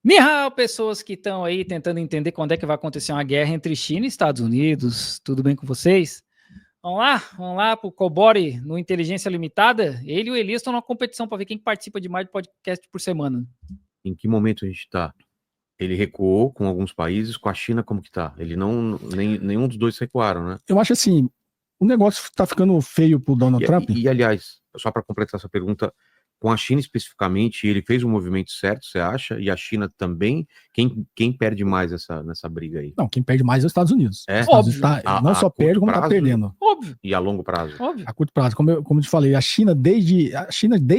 Ni hao, pessoas que estão aí tentando entender quando é que vai acontecer uma guerra entre China e Estados Unidos. Tudo bem com vocês? Vamos lá pro Cobori no Inteligência Limitada. Ele e o Elias estão numa competição para ver quem participa de mais de podcast por semana. Em que momento a gente está? Ele recuou com alguns países, com a China como que tá? Ele não, nenhum dos dois recuaram, né? Eu acho assim, o negócio tá ficando feio pro Donald Trump. E aliás, só para completar essa pergunta, com a China especificamente, ele fez o movimento certo, você acha? E a China também? Quem perde mais nessa briga aí? Não, quem perde mais é os Estados Unidos. É? Os Estados Unidos não só perde, como tá perdendo. Óbvio. E a longo prazo? Óbvio. A curto prazo, como eu te falei, a China desde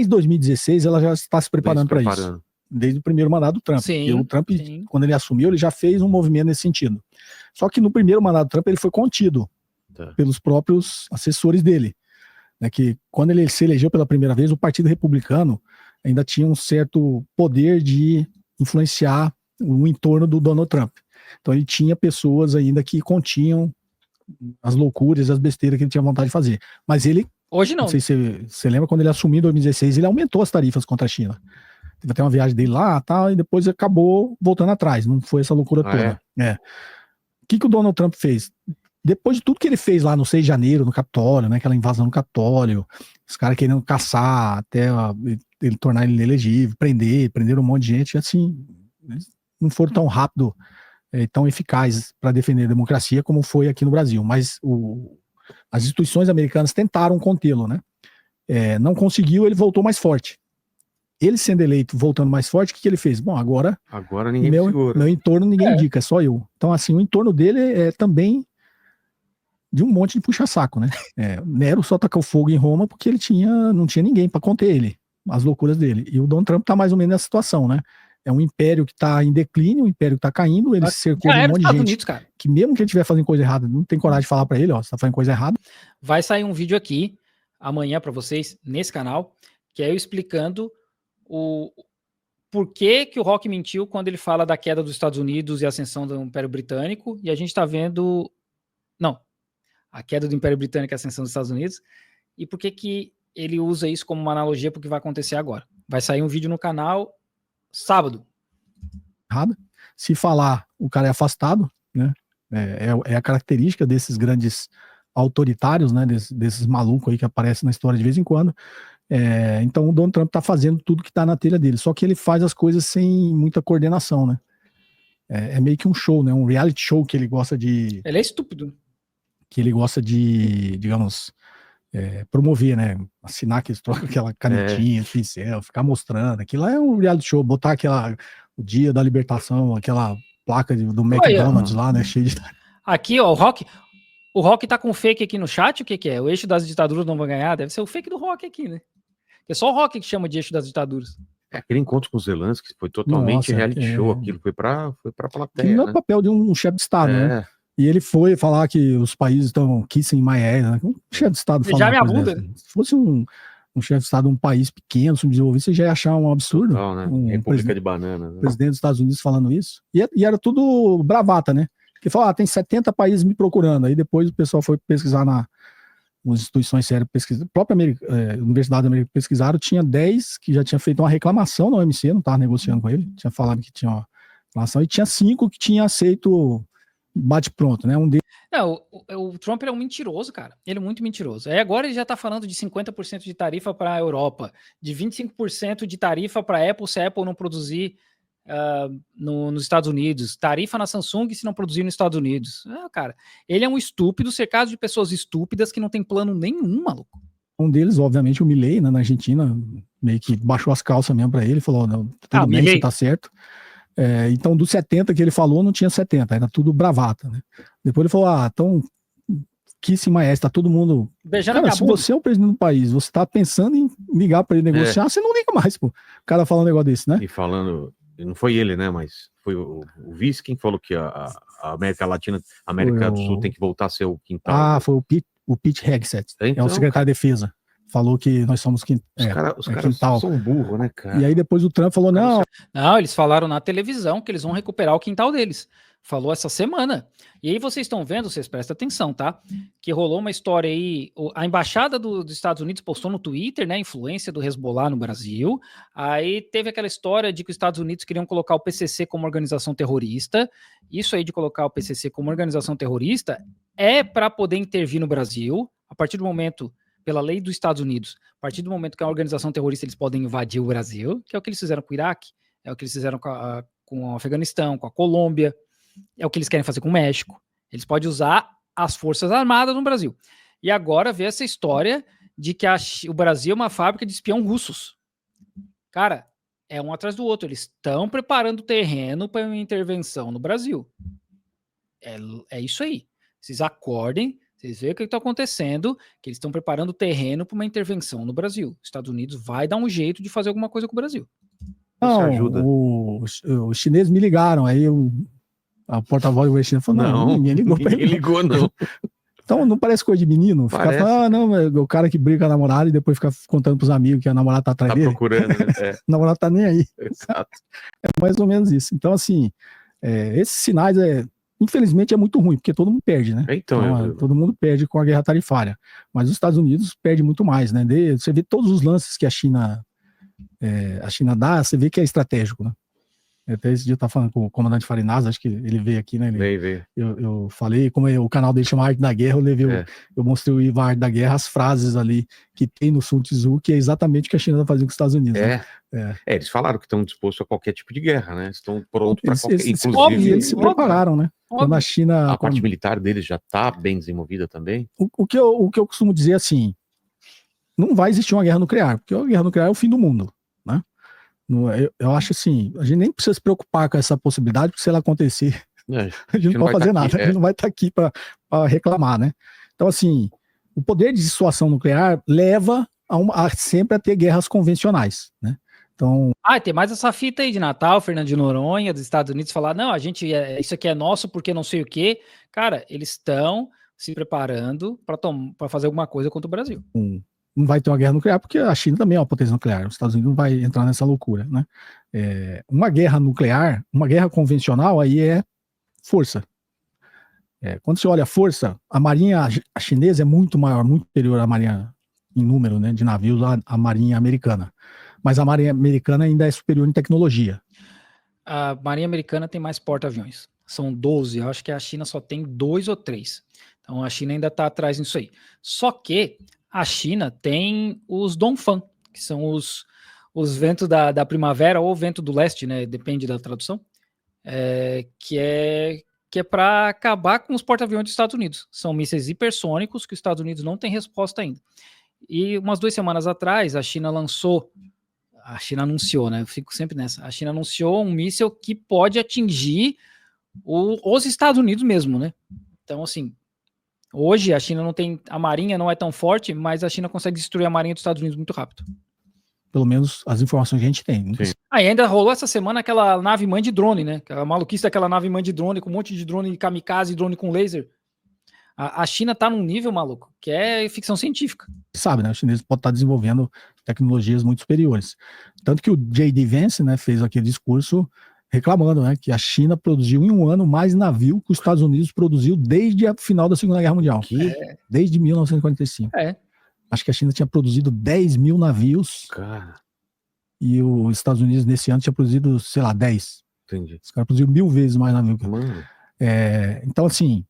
2016, ela já está se preparando para isso. Desde o primeiro mandato do Trump. Sim, e o Trump, sim. Quando ele assumiu, ele já fez um movimento nesse sentido. Só que no primeiro mandato do Trump, ele foi contido pelos próprios assessores dele. Né, que quando ele se elegeu pela primeira vez, o Partido Republicano ainda tinha um certo poder de influenciar o entorno do Donald Trump. Então ele tinha pessoas ainda que continham as loucuras, as besteiras que ele tinha vontade de fazer. Mas ele... Hoje não. Não sei se você lembra, quando ele assumiu em 2016, ele aumentou as tarifas contra a China. Teve até uma viagem dele lá, tal, e depois acabou voltando atrás. Não foi essa loucura toda. O que o Donald Trump fez? Depois de tudo que ele fez lá no 6 de janeiro, no Capitólio, né, aquela invasão no Capitólio, os caras querendo caçar até ele tornar ele inelegível, prenderam um monte de gente, assim, eles não foram tão rápido, tão eficazes para defender a democracia como foi aqui no Brasil. Mas as instituições americanas tentaram contê-lo, né? Não conseguiu, ele voltou mais forte. Ele sendo eleito, voltando mais forte, o que ele fez? Bom, agora ninguém meu entorno ninguém indica, é só eu. Então, assim, o entorno dele é também de um monte de puxa-saco, né? Nero só tacou fogo em Roma porque ele não tinha ninguém para conter ele, as loucuras dele. E o Donald Trump tá mais ou menos nessa situação, né? É um império que tá em declínio, um império que tá caindo, ele se cercou de um monte de gente Unidos, cara, que mesmo que ele estiver fazendo coisa errada, não tem coragem de falar para ele, ó, você tá fazendo coisa errada. Vai sair um vídeo aqui, amanhã para vocês, nesse canal, que é eu explicando o porquê que o Rock mentiu quando ele fala da queda dos Estados Unidos e a ascensão do Império Britânico, e a gente tá vendo... Não, a queda do Império Britânico e a ascensão dos Estados Unidos, e por que ele usa isso como uma analogia para o que vai acontecer agora. Vai sair um vídeo no canal sábado. Se falar, o cara é afastado, né? É a característica desses grandes autoritários, né? Desses malucos aí que aparecem na história de vez em quando. Então o Donald Trump tá fazendo tudo que tá na telha dele, só que ele faz as coisas sem muita coordenação, né? É meio que um show, né? Um reality show que ele gosta de... Ele é estúpido. Que ele gosta de, digamos, promover, né? Assinar que eles trocam aquela canetinha, pincel, ficar mostrando. Aquilo lá é um reality show, botar o dia da libertação, aquela placa do McDonald's lá, né? Cheio de... Aqui, ó, o Rock tá com fake aqui no chat, o que é? O eixo das ditaduras não vai ganhar? Deve ser o fake do Rock aqui, né? É só o Rock que chama de eixo das ditaduras. Aquele encontro com os Zelensky foi totalmente reality show, aquilo foi pra plateia, não é o papel de um chefe de Estado, né? E ele foi falar que os países estão kissing my ass, né? Um chefe de Estado falando já minha bunda. Se fosse um chefe de Estado de um país pequeno, subdesenvolvido, você já ia achar um absurdo. Não, né? República de Banana. Né? Presidente dos Estados Unidos falando isso. E era tudo bravata, né? Porque falou, tem 70 países me procurando. Aí depois o pessoal foi pesquisar nas instituições sérias, a própria Universidade Americana pesquisaram, tinha 10 que já tinha feito uma reclamação na OMC, não estava negociando com ele, tinha falado que tinha uma reclamação, e tinha 5 que tinha aceito bate-pronto, né? Não, o Trump é um mentiroso, cara. Ele é muito mentiroso. Aí agora ele já tá falando de 50% de tarifa para a Europa, de 25% de tarifa para a Apple se a Apple não produzir nos Estados Unidos, tarifa na Samsung se não produzir nos Estados Unidos. Cara, ele é um estúpido cercado de pessoas estúpidas que não tem plano nenhum, maluco. Um deles, obviamente, o Milei, né, na Argentina, meio que baixou as calças mesmo para ele, falou, não, tudo bem, você tá certo. Então, dos 70 que ele falou, não tinha 70, era tudo bravata, né? Depois ele falou, então, que se maestra, tá todo mundo... Beijando cara, se você é o presidente do país, você tá pensando em ligar para ele negociar, você não liga mais, pô. O cara fala um negócio desse, né? E falando, não foi ele, né, mas foi o vice quem falou que a América Latina, a América do Sul tem que voltar a ser o quintal. Foi o Pete Hegseth, é o secretário de defesa. Falou que nós somos os caras são burros, né, cara? E aí depois o Trump falou, não... Não, eles falaram na televisão que eles vão recuperar o quintal deles. falou essa semana. E aí vocês estão vendo, vocês prestem atenção, tá? Que rolou uma história aí, a embaixada dos Estados Unidos postou no Twitter, né, influência do Hezbollah no Brasil. Aí teve aquela história de que os Estados Unidos queriam colocar o PCC como organização terrorista. Isso aí de colocar o PCC como organização terrorista é para poder intervir no Brasil, a partir do momento, pela lei dos Estados Unidos, a partir do momento que é uma organização terrorista, eles podem invadir o Brasil, que é o que eles fizeram com o Iraque, é o que eles fizeram com o Afeganistão, com a Colômbia, é o que eles querem fazer com o México. Eles podem usar as Forças Armadas no Brasil. E agora vê essa história de que o Brasil é uma fábrica de espião russos. Cara, é um atrás do outro. Eles estão preparando o terreno para uma intervenção no Brasil. É isso aí. Vocês acordem, vocês veem o que está acontecendo, que eles estão preparando o terreno para uma intervenção no Brasil. Os Estados Unidos vai dar um jeito de fazer alguma coisa com o Brasil. Não, ajuda. Os chineses me ligaram, aí a porta-voz do chinês falou, não, ninguém ligou pra ele. Ninguém ligou, não. Então não parece coisa de menino? Ficar falando, não, o cara que briga com a namorada e depois fica contando pros amigos que a namorada tá atrás dele. Tá procurando, né? O namorado tá nem aí. Exato. É mais ou menos isso. Então, assim, esses sinais, infelizmente, é muito ruim, porque todo mundo perde, né? Então, todo mundo perde com a guerra tarifária. Mas os Estados Unidos perdem muito mais, né? Você vê todos os lances que a China dá, você vê que é estratégico, né? Até esse dia eu tava falando com o comandante Farinaz, acho que ele veio aqui, né? Veio. Eu falei, como o canal dele chama Arte da Guerra, eu mostrei o Ivan Arte da Guerra, as frases ali que tem no Sun Tzu, que é exatamente o que a China tá fazendo com os Estados Unidos. Né? Eles falaram que estão dispostos a qualquer tipo de guerra, né? Estão prontos para qualquer... Inclusive, óbvio, eles se prepararam, né? Quando a China... A parte militar deles já tá bem desenvolvida também? O que eu costumo dizer assim, não vai existir uma guerra nuclear, porque a guerra nuclear é o fim do mundo, né? Eu acho assim, a gente nem precisa se preocupar com essa possibilidade, porque se ela acontecer, a gente não pode fazer nada, a gente não vai estar aqui para reclamar, né? Então, assim, o poder de dissuasão nuclear leva sempre a ter guerras convencionais, né? Então... tem mais essa fita aí de Natal, Fernando de Noronha, dos Estados Unidos, falar, não, isso aqui é nosso porque não sei o quê. Cara, eles estão se preparando para fazer alguma coisa contra o Brasil. Não vai ter uma guerra nuclear, porque a China também é uma potência nuclear, os Estados Unidos não vai entrar nessa loucura, né? Uma guerra nuclear, uma guerra convencional, aí é força. Quando você olha a força, a marinha chinesa é muito maior, muito superior à marinha em número, né, de navios à marinha americana. Mas a marinha americana ainda é superior em tecnologia. A marinha americana tem mais porta-aviões. São 12, eu acho que a China só tem 2 ou 3. Então a China ainda está atrás nisso aí. Só que a China tem os Dongfang, que são os ventos da primavera ou vento do leste, né? Depende da tradução. Que é para acabar com os porta-aviões dos Estados Unidos. São mísseis hipersônicos que os Estados Unidos não têm resposta ainda. E umas 2 semanas atrás, a China anunciou, né? Eu fico sempre nessa. A China anunciou um míssil que pode atingir os Estados Unidos mesmo, né? Então, assim, hoje a China a marinha não é tão forte, mas a China consegue destruir a marinha dos Estados Unidos muito rápido. Pelo menos as informações que a gente tem. Ainda rolou essa semana aquela nave mãe de drone, né? A maluquice daquela nave mãe de drone, com um monte de drone kamikaze, drone com laser. A China tá num nível, maluco, que é ficção científica. Sabe, né? Os chineses podem estar desenvolvendo tecnologias muito superiores. Tanto que o J.D. Vance, né, fez aquele discurso reclamando, né, que a China produziu em um ano mais navio que os Estados Unidos produziu desde a final da Segunda Guerra Mundial. Desde 1945. Acho que a China tinha produzido 10 mil navios. Cara. E os Estados Unidos nesse ano tinha produzido, sei lá, 10. Entendi. Os caras produziram 1000 vezes mais navio. Mano. Então, assim...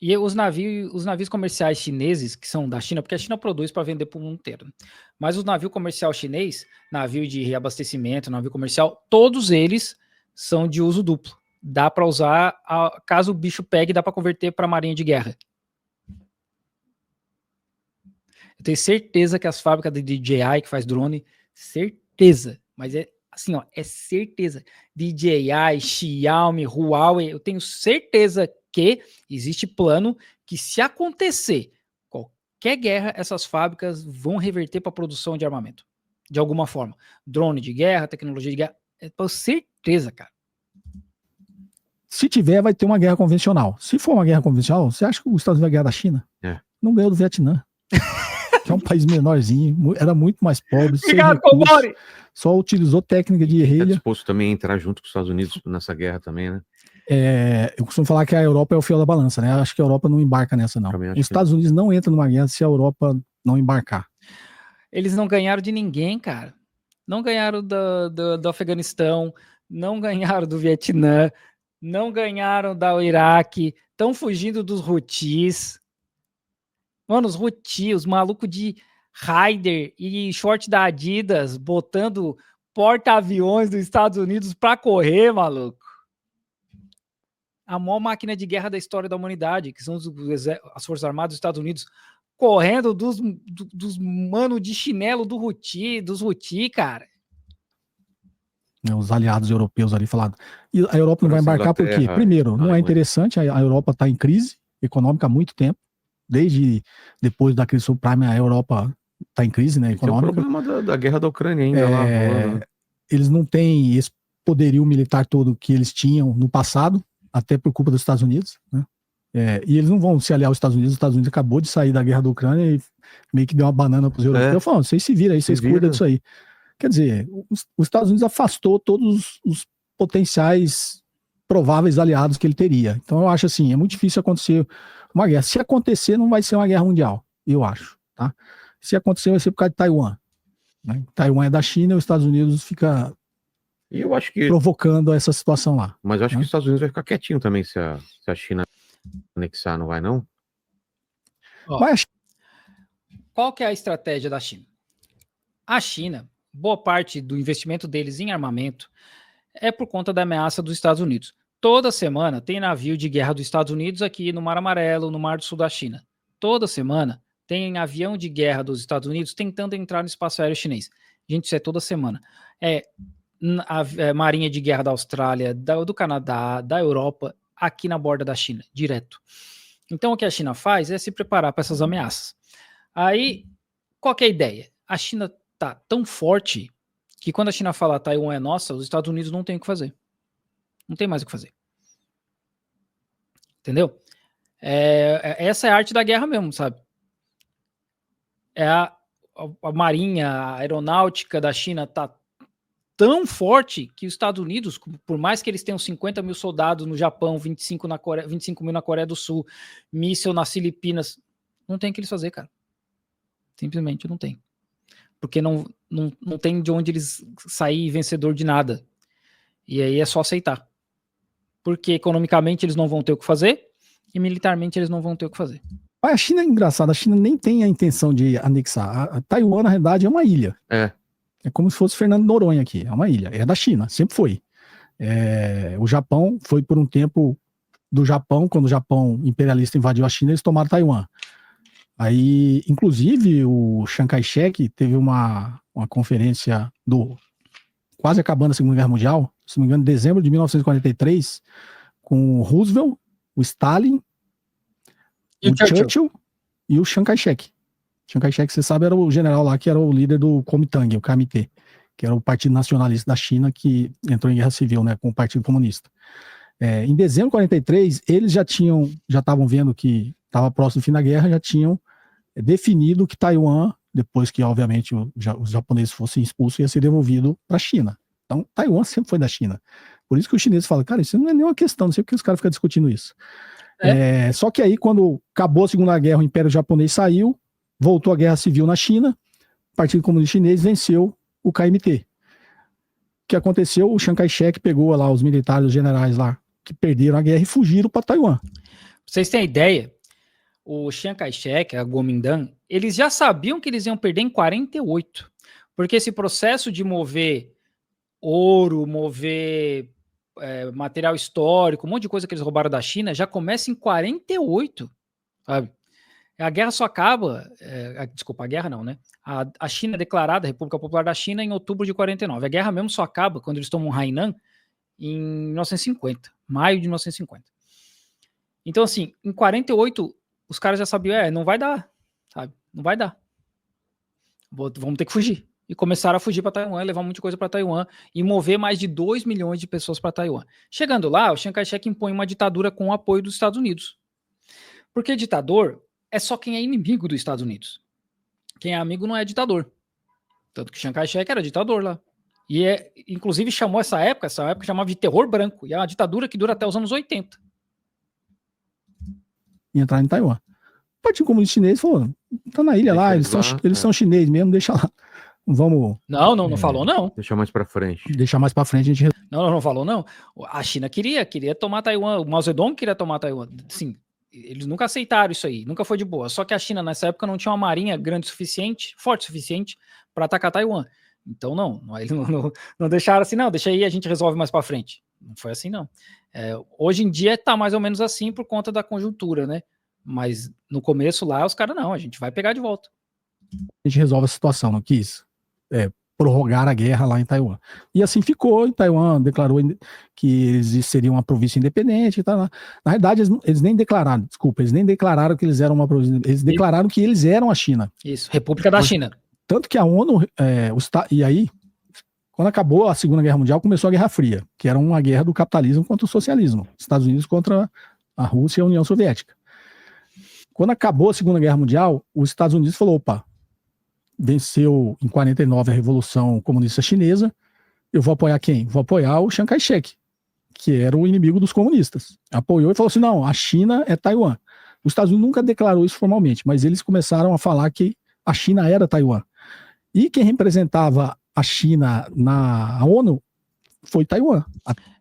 E os navios comerciais chineses, que são da China, porque a China produz para vender para o mundo inteiro. Mas os navios comercial chinês, navio de reabastecimento, navio comercial, todos eles são de uso duplo. Dá para usar, caso o bicho pegue, dá para converter para marinha de guerra. Eu tenho certeza que as fábricas de DJI que faz drone, certeza, mas é assim, ó, é certeza. DJI, Xiaomi, Huawei, eu tenho certeza que existe plano que, se acontecer qualquer guerra, essas fábricas vão reverter para a produção de armamento, de alguma forma. Drone de guerra, tecnologia de guerra, é com certeza, cara. Se tiver, vai ter uma guerra convencional. Se for uma guerra convencional, você acha que os Estados Unidos vai ganhar da China? Não ganhou do Vietnã. Que é um país menorzinho, era muito mais pobre, sem recursos, só utilizou técnica de Está guerrilha. disposto também a entrar junto com os Estados Unidos nessa guerra também, né? Eu costumo falar que a Europa é o fiel da balança, né? Acho que a Europa não embarca nessa, não. Os Estados Unidos não entram numa guerra se a Europa não embarcar. Eles não ganharam de ninguém, cara. Não ganharam do Afeganistão, não ganharam do Vietnã, não ganharam do Iraque, estão fugindo dos Houthis. Mano, os Houthis, os malucos de Raider e short da Adidas, botando porta-aviões dos Estados Unidos pra correr, maluco. A maior máquina de guerra da história da humanidade, que são as Forças Armadas dos Estados Unidos, correndo dos mano de chinelo dos Houthi, cara. Os aliados europeus ali falaram. E a Europa não vai embarcar por quê? Primeiro, não é interessante, a Europa está em crise econômica há muito tempo. Desde depois da crise subprime, a Europa está em crise, né, econômica. Tem o problema da guerra da Ucrânia ainda lá. Eles não têm esse poderio militar todo que eles tinham no passado, até por culpa dos Estados Unidos, né? E eles não vão se aliar aos Estados Unidos. Os Estados Unidos acabou de sair da guerra da Ucrânia e meio que deu uma banana para os europeus. Falando, vocês se viram aí, vocês cuidam disso aí. Quer dizer, os Estados Unidos afastou todos os potenciais prováveis aliados que ele teria. Então eu acho assim, é muito difícil acontecer uma guerra. Se acontecer, não vai ser uma guerra mundial, eu acho, tá? Se acontecer, vai ser por causa de Taiwan, né? Taiwan é da China e os Estados Unidos fica provocando essa situação lá. Mas eu acho que os Estados Unidos vai ficar quietinho também se a China anexar, não vai não? Qual que é a estratégia da China? A China, boa parte do investimento deles em armamento é por conta da ameaça dos Estados Unidos. Toda semana tem navio de guerra dos Estados Unidos aqui no Mar Amarelo, no Mar do Sul da China. Toda semana tem avião de guerra dos Estados Unidos tentando entrar no espaço aéreo chinês. Gente, isso é toda semana. A Marinha de Guerra da Austrália, do Canadá, da Europa, aqui na borda da China, direto. Então o que a China faz é se preparar para essas ameaças. Aí, qual que é a ideia? A China tá tão forte que quando a China fala Taiwan é nossa, os Estados Unidos não tem o que fazer. Não tem mais o que fazer. Entendeu? Essa é a arte da guerra mesmo, sabe? A marinha, a aeronáutica da China tá tão forte que os Estados Unidos, por mais que eles tenham 50 mil soldados no Japão, 25 mil na Coreia do Sul, míssil nas Filipinas, não tem o que eles fazer, cara. Simplesmente não tem. Porque não tem de onde eles sair vencedor de nada. E aí é só aceitar. Porque economicamente eles não vão ter o que fazer e militarmente eles não vão ter o que fazer. A China é engraçada, a China nem tem a intenção de anexar. A Taiwan, na realidade, é uma ilha. É como se fosse Fernando Noronha aqui, é uma ilha. É da China, sempre foi. O Japão foi por um tempo do Japão, quando o Japão imperialista invadiu a China, eles tomaram Taiwan. Aí, inclusive, o Chiang Kai-shek teve uma conferência quase acabando a Segunda Guerra Mundial, se não me engano, em dezembro de 1943, com o Roosevelt, o Stalin, o Churchill e o Chiang Kai-shek. Chiang Kai-shek, você sabe, era o general lá que era o líder do Kuomintang, o KMT, que era o Partido Nacionalista da China que entrou em guerra civil, né, com o Partido Comunista. Em dezembro de 43, eles já estavam vendo que estava próximo do fim da guerra, já tinham definido que Taiwan, depois que, obviamente, os japoneses fossem expulsos, ia ser devolvido para a China. Então, Taiwan sempre foi da China. Por isso que os chineses falam, cara, isso não é nenhuma questão, não sei porque os caras ficam discutindo isso. Só que aí, quando acabou a Segunda Guerra, o Império Japonês saiu, voltou a Guerra Civil na China, o Partido Comunista Chinês venceu o KMT. O que aconteceu? O Chiang Kai-shek pegou lá os militares, os generais lá, que perderam a guerra e fugiram para Taiwan. Pra vocês terem ideia, o Chiang Kai-shek, a Kuomintang, eles já sabiam que eles iam perder em 48, porque esse processo de mover ouro, mover material histórico, um monte de coisa que eles roubaram da China, já começa em 48, sabe? A guerra só acaba, desculpa, a guerra não, né? A China é declarada, a República Popular da China, em outubro de 49. A guerra mesmo só acaba quando eles tomam Hainan em 1950, maio de 1950. Então, assim, em 48, os caras já sabiam, não vai dar, sabe? Não vai dar. Vamos ter que fugir. E começaram a fugir para Taiwan, levar muita coisa para Taiwan e mover mais de 2 milhões de pessoas para Taiwan. Chegando lá, o Chiang Kai-shek impõe uma ditadura com o apoio dos Estados Unidos. Porque ditador é só quem é inimigo dos Estados Unidos. Quem é amigo não é ditador. Tanto que Chiang Kai-shek era ditador lá. E inclusive chamou essa época chamava de terror branco, e é uma ditadura que dura até os anos 80. E entrar em Taiwan. O Partido Comunista Chinês falou, tá na ilha lá, eles são chineses mesmo, deixa lá. Vamos... Não falou não. Deixar mais para frente. Deixar mais para frente a gente... Não falou não. A China queria tomar Taiwan, o Mao Zedong queria tomar Taiwan. Sim, eles nunca aceitaram isso aí, nunca foi de boa. Só que a China nessa época não tinha uma marinha grande o suficiente, forte o suficiente para atacar Taiwan. Então eles não deixaram assim, não, deixa aí, a gente resolve mais para frente. Não foi assim não. Hoje em dia tá mais ou menos assim por conta da conjuntura, né? Mas no começo lá os caras não, a gente vai pegar de volta. A gente resolve a situação, não quis prorrogar a guerra lá em Taiwan. E assim ficou, em Taiwan declarou que eles seriam uma província independente e tal. Na realidade, eles nem declararam, eles nem declararam que eles eram uma província, eles declararam que eles eram a China. Isso, República da China. Tanto que a ONU, e aí, quando acabou a Segunda Guerra Mundial, começou a Guerra Fria, que era uma guerra do capitalismo contra o socialismo, Estados Unidos contra a Rússia e a União Soviética. Quando acabou a Segunda Guerra Mundial, os Estados Unidos falou, opa, venceu em 49 a Revolução Comunista Chinesa, eu vou apoiar quem? Vou apoiar o Chiang Kai-shek, que era o inimigo dos comunistas. Apoiou e falou assim, não, a China é Taiwan. Os Estados Unidos nunca declarou isso formalmente, mas eles começaram a falar que a China era Taiwan. E quem representava a China na ONU foi Taiwan.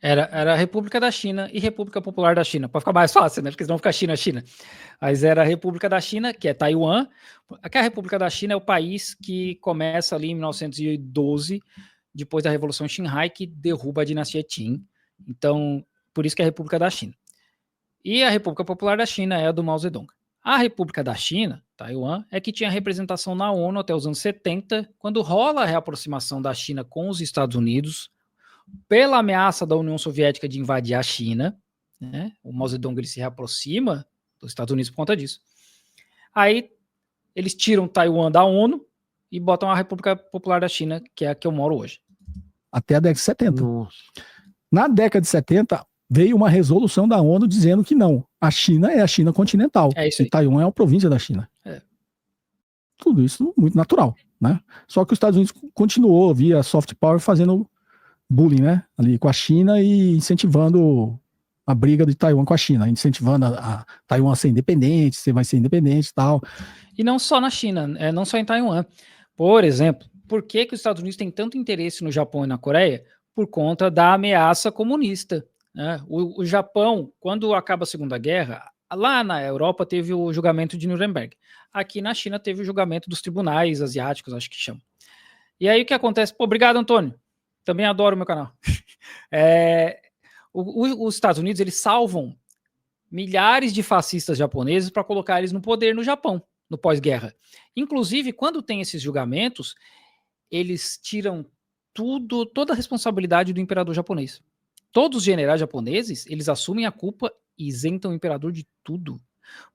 Era a República da China e República Popular da China, para ficar mais fácil, né? Porque senão fica China. Mas era a República da China, que é Taiwan. Aqui a República da China é o país que começa ali em 1912, depois da Revolução Xinhai, que derruba a dinastia Qin. Então, por isso que é a República da China. E a República Popular da China é a do Mao Zedong. A República da China, Taiwan, é que tinha representação na ONU até os anos 70, quando rola a reaproximação da China com os Estados Unidos, pela ameaça da União Soviética de invadir a China, né? O Mao Zedong ele se reaproxima dos Estados Unidos por conta disso. Aí eles tiram Taiwan da ONU e botam a República Popular da China, que é a que eu moro hoje. Até a década de 70. Nossa. Na década de 70, veio uma resolução da ONU dizendo que não, a China é a China continental. É isso aí. E Taiwan é uma província da China. Tudo isso muito natural, né? Só que os Estados Unidos continuou via soft power fazendo bullying, né? Ali com a China e incentivando a briga de Taiwan com a China, incentivando a Taiwan a ser independente, você vai ser independente e tal. E não só na China, não só em Taiwan. Por exemplo, por que os Estados Unidos têm tanto interesse no Japão e na Coreia? Por conta da ameaça comunista. Né? O Japão, quando acaba a Segunda Guerra, lá na Europa teve o julgamento de Nuremberg. Aqui na China teve o julgamento dos tribunais asiáticos, acho que chamam. E aí o que acontece? Pô, obrigado, Antônio. Também adoro o meu canal. Os Estados Unidos, eles salvam milhares de fascistas japoneses para colocar eles no poder no Japão, no pós-guerra. Inclusive, quando tem esses julgamentos, eles tiram toda a responsabilidade do imperador japonês. Todos os generais japoneses, eles assumem a culpa e isentam o imperador de tudo,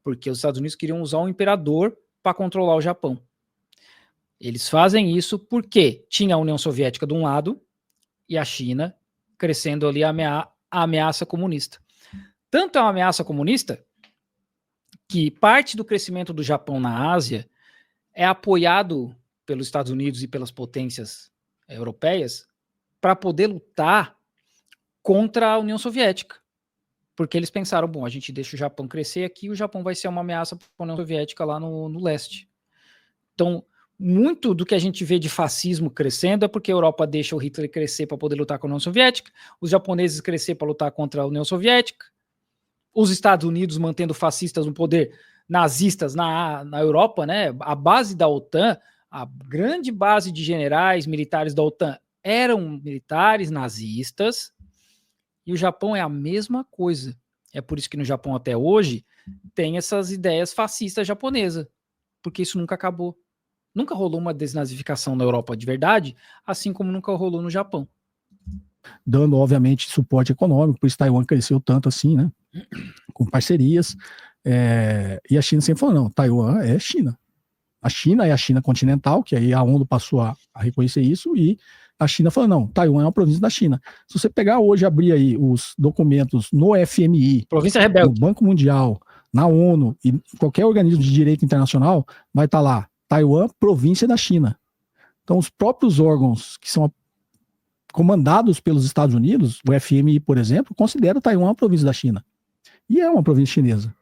porque os Estados Unidos queriam usar o imperador para controlar o Japão. Eles fazem isso porque tinha a União Soviética de um lado e a China crescendo ali a ameaça comunista. Tanto é uma ameaça comunista que parte do crescimento do Japão na Ásia é apoiado pelos Estados Unidos e pelas potências europeias para poder lutar contra a União Soviética. Porque eles pensaram, bom, a gente deixa o Japão crescer aqui, o Japão vai ser uma ameaça para a União Soviética lá no leste. Então, muito do que a gente vê de fascismo crescendo é porque a Europa deixa o Hitler crescer para poder lutar com a União Soviética, os japoneses crescer para lutar contra a União Soviética, os Estados Unidos mantendo fascistas no poder, nazistas na Europa, né? A base da OTAN, a grande base de generais militares da OTAN eram militares nazistas, e o Japão é a mesma coisa. É por isso que no Japão até hoje tem essas ideias fascistas japonesas, porque isso nunca acabou. Nunca rolou uma desnazificação na Europa de verdade, assim como nunca rolou no Japão. Dando, obviamente, suporte econômico, por isso Taiwan cresceu tanto assim, né? Com parcerias. E a China sempre falou, não, Taiwan é China. A China é a China continental, que aí a ONU passou a reconhecer isso, e a China falou, não, Taiwan é uma província da China. Se você pegar hoje, abrir aí os documentos no FMI, província rebelde, no Banco Mundial, na ONU e qualquer organismo de direito internacional, vai estar lá, Taiwan, província da China. Então, os próprios órgãos que são comandados pelos Estados Unidos, o FMI, por exemplo, considera Taiwan uma província da China. E é uma província chinesa.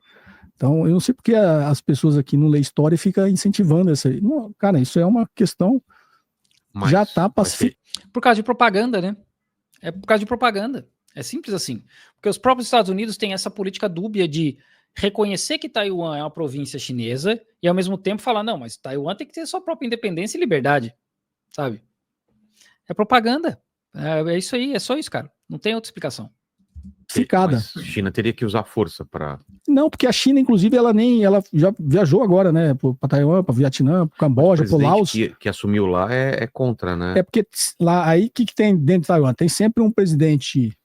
Então, eu não sei porque as pessoas aqui não lê história e ficam incentivando essa aí. Não, cara, isso é uma questão Mas já está pacificada. Por causa de propaganda, né? É por causa de propaganda. É simples assim. Porque os próprios Estados Unidos têm essa política dúbia de reconhecer que Taiwan é uma província chinesa e ao mesmo tempo falar, não, mas Taiwan tem que ter sua própria independência e liberdade, sabe? É propaganda. É isso aí, é só isso, cara. Não tem outra explicação. Mas a China teria que usar força para... Não, porque a China, inclusive, ela já viajou agora, né, para Taiwan, para Vietnã, para Camboja, para Laos. Que assumiu lá é contra, né? É porque lá, aí o que tem dentro de Taiwan? Tem sempre um presidente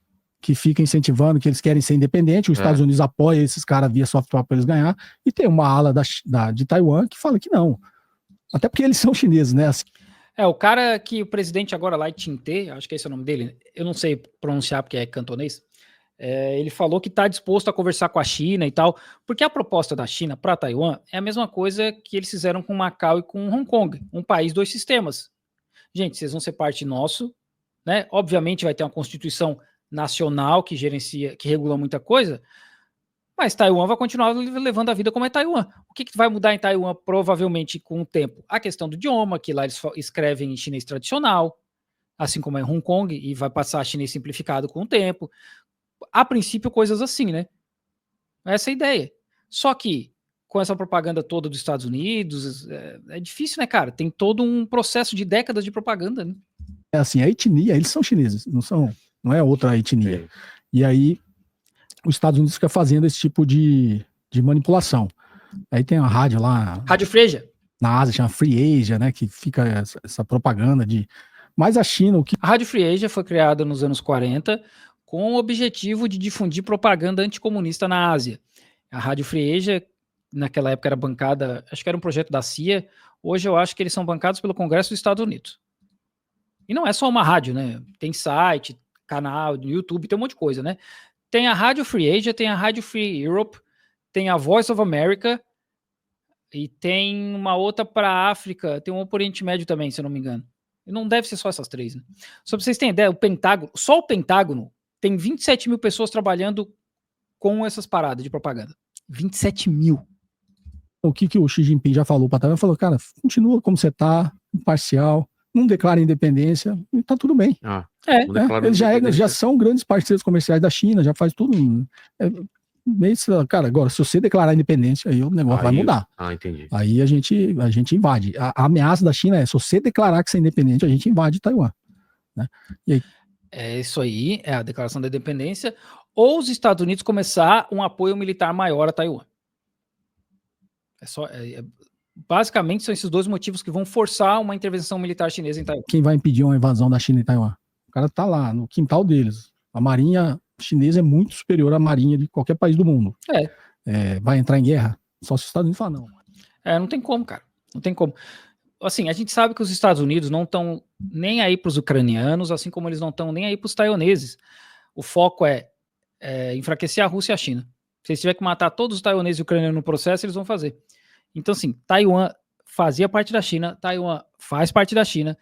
que fica incentivando que eles querem ser independentes, os Estados Unidos apoia esses caras via soft power para eles ganhar, e tem uma ala de Taiwan que fala que não. Até porque eles são chineses, né? O cara que o presidente agora lá, Tinte, acho que esse é o nome dele, eu não sei pronunciar porque é cantonês, ele falou que está disposto a conversar com a China e tal, porque a proposta da China para Taiwan é a mesma coisa que eles fizeram com Macau e com Hong Kong, um país, dois sistemas. Gente, vocês vão ser parte nosso, né? Obviamente vai ter uma constituição nacional que gerencia, que regula muita coisa, mas Taiwan vai continuar levando a vida como é Taiwan. O que vai mudar em Taiwan provavelmente com o tempo? A questão do idioma, que lá eles escrevem em chinês tradicional, assim como é em Hong Kong, e vai passar a chinês simplificado com o tempo. A princípio, coisas assim, né? Essa é a ideia. Só que, com essa propaganda toda dos Estados Unidos, é difícil, né, cara? Tem todo um processo de décadas de propaganda, né? É assim, a etnia, eles são chineses, não é outra etnia. E aí, os Estados Unidos fica fazendo esse tipo de manipulação. Aí tem a rádio lá... Rádio Free Asia. Na Ásia, chama Free Asia, né? Que fica essa propaganda de... Mas a China, A Rádio Free Asia foi criada nos anos 40 com o objetivo de difundir propaganda anticomunista na Ásia. A Rádio Free Asia, naquela época, era bancada, acho que era um projeto da CIA, hoje eu acho que eles são bancados pelo Congresso dos Estados Unidos. E não é só uma rádio, né? Tem site, canal, YouTube, tem um monte de coisa, né? Tem a Rádio Free Asia, tem a Rádio Free Europe, tem a Voice of America e tem uma outra para a África, tem uma para o Oriente Médio também, se eu não me engano. E não deve ser só essas três, né? Só para vocês terem ideia, só o Pentágono tem 27 mil pessoas trabalhando com essas paradas de propaganda. 27 mil. O que o Xi Jinping já falou para Taiwan? Falou, cara, continua como você tá, imparcial, não declara independência, e tá tudo bem. Eles já são grandes parceiros comerciais da China, já faz tudo. Cara, agora, se você declarar independência, aí o negócio vai mudar. Entendi. Aí a gente invade. A ameaça da China é, se você declarar que você é independente, a gente invade Taiwan. Né? E aí, é isso aí, é a declaração da independência, ou os Estados Unidos começar um apoio militar maior a Taiwan. Basicamente são esses dois motivos que vão forçar uma intervenção militar chinesa em Taiwan. Quem vai impedir uma invasão da China em Taiwan? O cara tá lá, no quintal deles. A marinha chinesa é muito superior à marinha de qualquer país do mundo. Vai entrar em guerra? Só se os Estados Unidos falar não. Não tem como, cara. Não tem como. Assim, a gente sabe que os Estados Unidos não estão nem aí para os ucranianos, assim como eles não estão nem aí para os taiwaneses. O foco é enfraquecer a Rússia e a China. Se eles tiverem que matar todos os taiwaneses e ucranianos no processo, eles vão fazer. Então, assim, Taiwan fazia parte da China, Taiwan faz parte da China.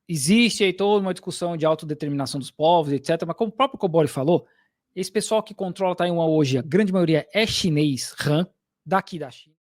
Existe aí toda uma discussão de autodeterminação dos povos, etc. Mas como o próprio Cobori falou, esse pessoal que controla Taiwan hoje, a grande maioria é chinês, Han, daqui da China.